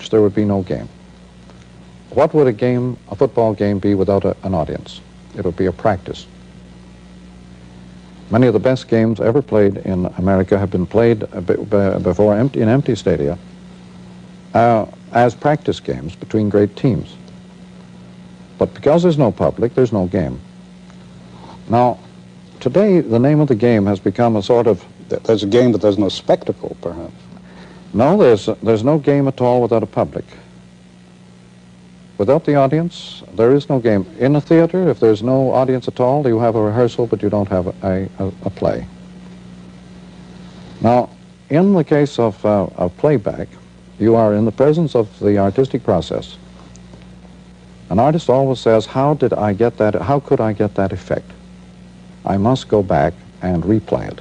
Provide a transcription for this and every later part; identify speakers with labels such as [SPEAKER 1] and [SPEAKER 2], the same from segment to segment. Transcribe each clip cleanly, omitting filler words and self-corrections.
[SPEAKER 1] match, there would be no game. What would a football game be without an audience? It would be a practice. Many of the best games ever played in America have been played before in empty stadia as practice games between great teams. But because there's no public, there's no game. Now, today, the name of the game has become a sort of...
[SPEAKER 2] There's a game, but there's no spectacle, perhaps.
[SPEAKER 1] No, there's no game at all without a public. Without the audience, there is no game. In a theater, if there's no audience at all, you have a rehearsal, but you don't have a play. Now, in the case of playback, you are in the presence of the artistic process. An artist always says, how could I get that effect? I must go back and replay it.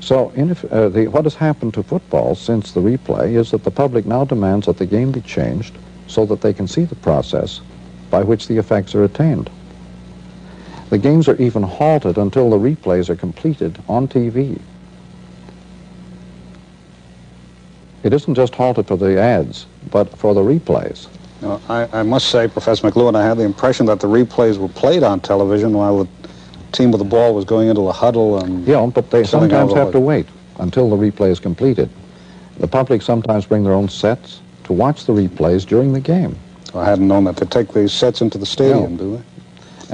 [SPEAKER 1] So what has happened to football since the replay is that the public now demands that the game be changed so that they can see the process by which the effects are attained. The games are even halted until the replays are completed on TV. It isn't just halted for the ads, but for the replays.
[SPEAKER 2] No, I must say, Professor McLuhan, I had the impression that the replays were played on television while the team with the ball was going into a huddle and...
[SPEAKER 1] Yeah, but they sometimes have to wait until the replay is completed. The public sometimes bring their own sets to watch the replays during the game.
[SPEAKER 2] I hadn't known that. They take these sets into the stadium, do they?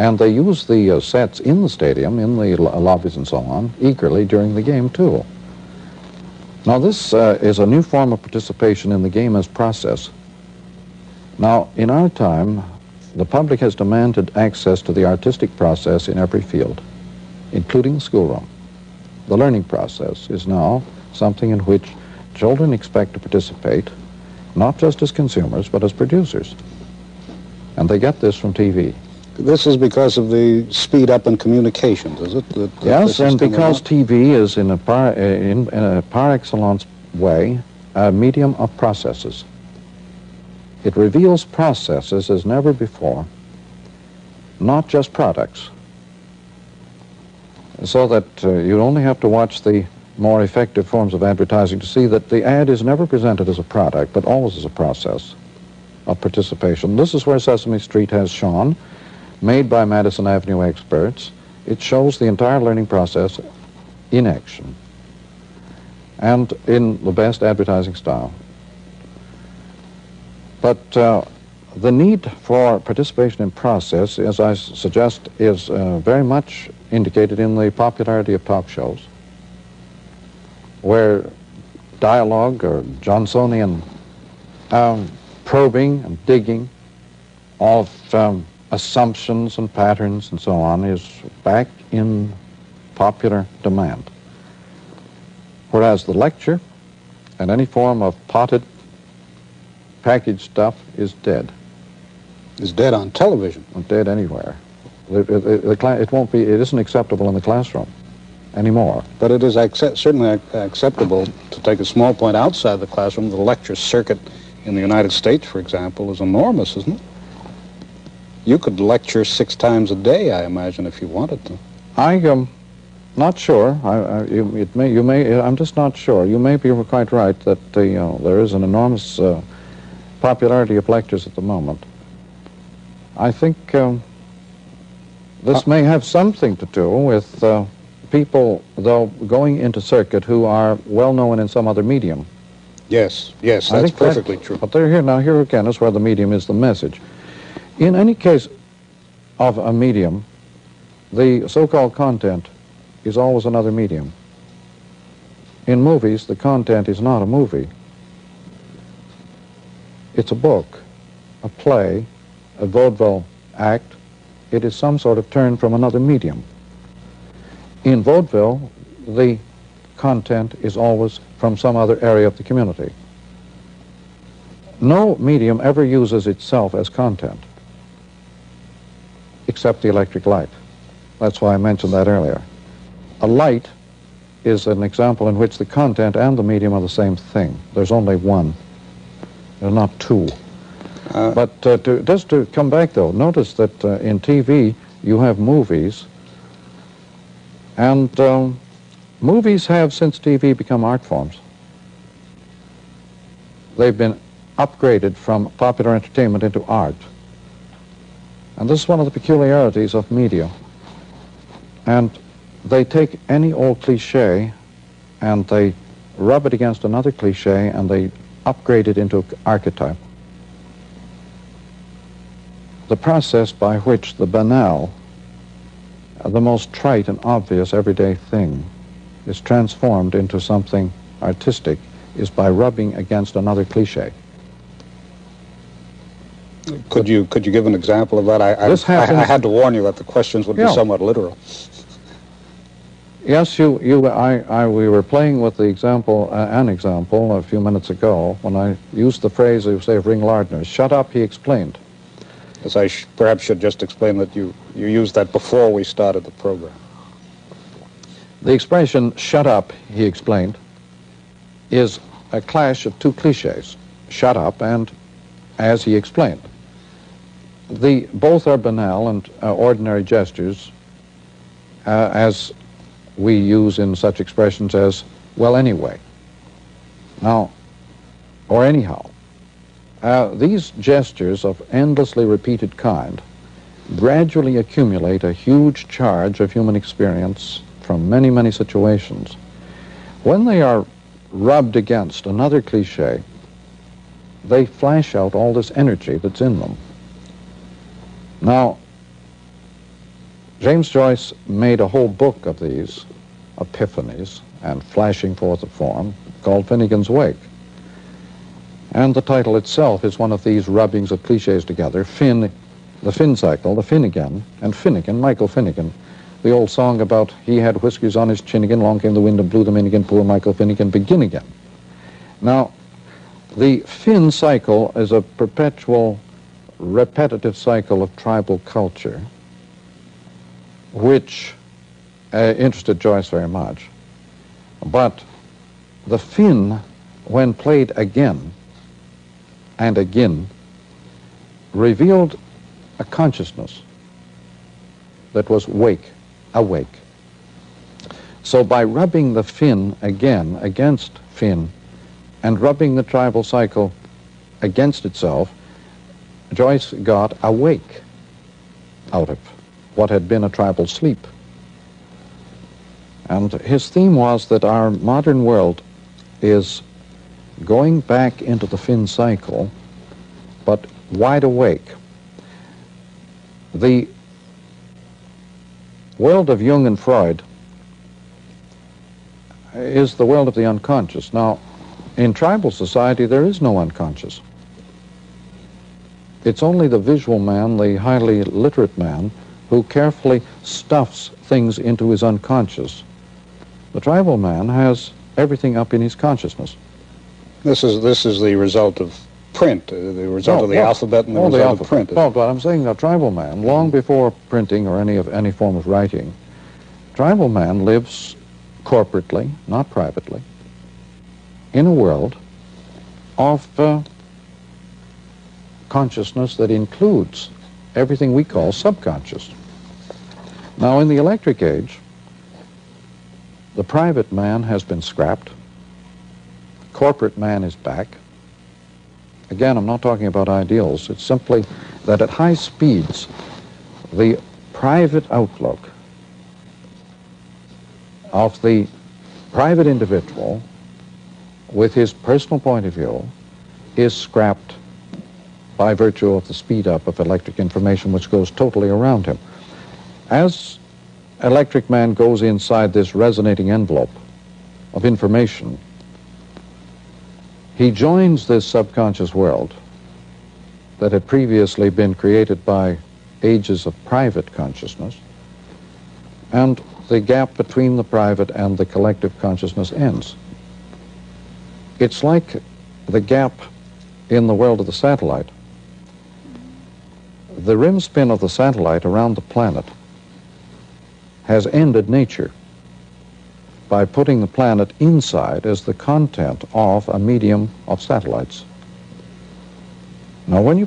[SPEAKER 1] And they use the sets in the stadium, in the lobbies and so on, eagerly during the game, too. Now, this is a new form of participation in the game as process. Now, in our time, the public has demanded access to the artistic process in every field, including the schoolroom. The learning process is now something in which children expect to participate, not just as consumers, but as producers. And they get this from TV.
[SPEAKER 2] This is because of the speed up in communications, is it?
[SPEAKER 1] Yes, and because TV is in a par excellence way a medium of processes. It reveals processes as never before, not just products. So that you only have to watch the more effective forms of advertising to see that the ad is never presented as a product, but always as a process of participation. This is where Sesame Street has shone, made by Madison Avenue experts. It shows the entire learning process in action and in the best advertising style. But the need for participation in process, as I suggest, is very much indicated in the popularity of talk shows, where dialogue or Johnsonian probing and digging of assumptions and patterns and so on is back in popular demand. Whereas the lecture and any form of potted packaged stuff is dead.
[SPEAKER 2] Is dead on television?
[SPEAKER 1] Dead anywhere. It isn't acceptable in the classroom anymore.
[SPEAKER 2] But it is certainly acceptable to take a small point outside the classroom. The lecture circuit in the United States, for example, is enormous, isn't it? You could lecture 6 times a day, I imagine, if you wanted to.
[SPEAKER 1] I'm not sure. I'm just not sure. You may be quite right that there is an enormous popularity of lectures at the moment. I think this may have something to do with people, though, going into circuit who are well known in some other medium.
[SPEAKER 2] Yes, that's perfectly true.
[SPEAKER 1] But here again is where the medium is the message. In any case of a medium, the so-called content is always another medium. In movies, the content is not a movie. It's a book, a play, a vaudeville act. It is some sort of turn from another medium. In vaudeville, the content is always from some other area of the community. No medium ever uses itself as content, except the electric light. That's why I mentioned that earlier. A light is an example in which the content and the medium are the same thing. There's only one. There's not two. But just to come back, though, notice that in TV you have movies, and movies have, since TV, become art forms. They've been upgraded from popular entertainment into art. And this is one of the peculiarities of media. And they take any old cliche and they rub it against another cliche and they upgrade it into archetype. The process by which the banal, the most trite and obvious everyday thing is transformed into something artistic is by rubbing against another cliche.
[SPEAKER 2] Could you give an example of that? I had to warn you that the questions would be somewhat literal.
[SPEAKER 1] Yes, we were playing with the example, an example a few minutes ago when I used the phrase, you say, of Ring Lardner, "Shut up," he explained.
[SPEAKER 2] As I perhaps should just explain that you used that before we started the program.
[SPEAKER 1] The expression, "shut up," he explained, is a clash of two cliches, shut up and as he explained. Both are banal and ordinary gestures, as we use in such expressions as, well, anyway, now, or anyhow. These gestures of endlessly repeated kind gradually accumulate a huge charge of human experience from many, many situations. When they are rubbed against another cliche, they flash out all this energy that's in them. Now, James Joyce made a whole book of these epiphanies and flashing forth of form called Finnegan's Wake. And the title itself is one of these rubbings of cliches together. Finn, the Finn cycle, the Finnegan, and Finnegan, Michael Finnegan. The old song about he had whiskers on his chin again, long came the wind and blew them in again, poor Michael Finnegan, begin again. Now, the Finn cycle is a perpetual, repetitive cycle of tribal culture, which interested Joyce very much. But the Finn, when played again and again, revealed a consciousness that was awake. So by rubbing the Finn again against Finn and rubbing the tribal cycle against itself, Joyce got awake out of what had been a tribal sleep. And his theme was that our modern world is going back into the Finn cycle, but wide awake. The world of Jung and Freud is the world of the unconscious. Now, in tribal society, there is no unconscious. It's only the visual man, the highly literate man, who carefully stuffs things into his unconscious. The tribal man has everything up in his consciousness.
[SPEAKER 2] This is the result of print, the result of the alphabet and the result of print.
[SPEAKER 1] No, but I'm saying the tribal man, long before printing or any form of writing, tribal man lives corporately, not privately, in a world of consciousness that includes everything we call subconscious. Now, in the electric age, the private man has been scrapped. Corporate man is back. Again, I'm not talking about ideals. It's simply that at high speeds, the private outlook of the private individual with his personal point of view is scrapped by virtue of the speed up of electric information which goes totally around him. As electric man goes inside this resonating envelope of information, he joins this subconscious world that had previously been created by ages of private consciousness, and the gap between the private and the collective consciousness ends. It's like the gap in the world of the satellite. The rim spin of the satellite around the planet has ended nature by putting the planet inside as the content of a medium of satellites. Now, when you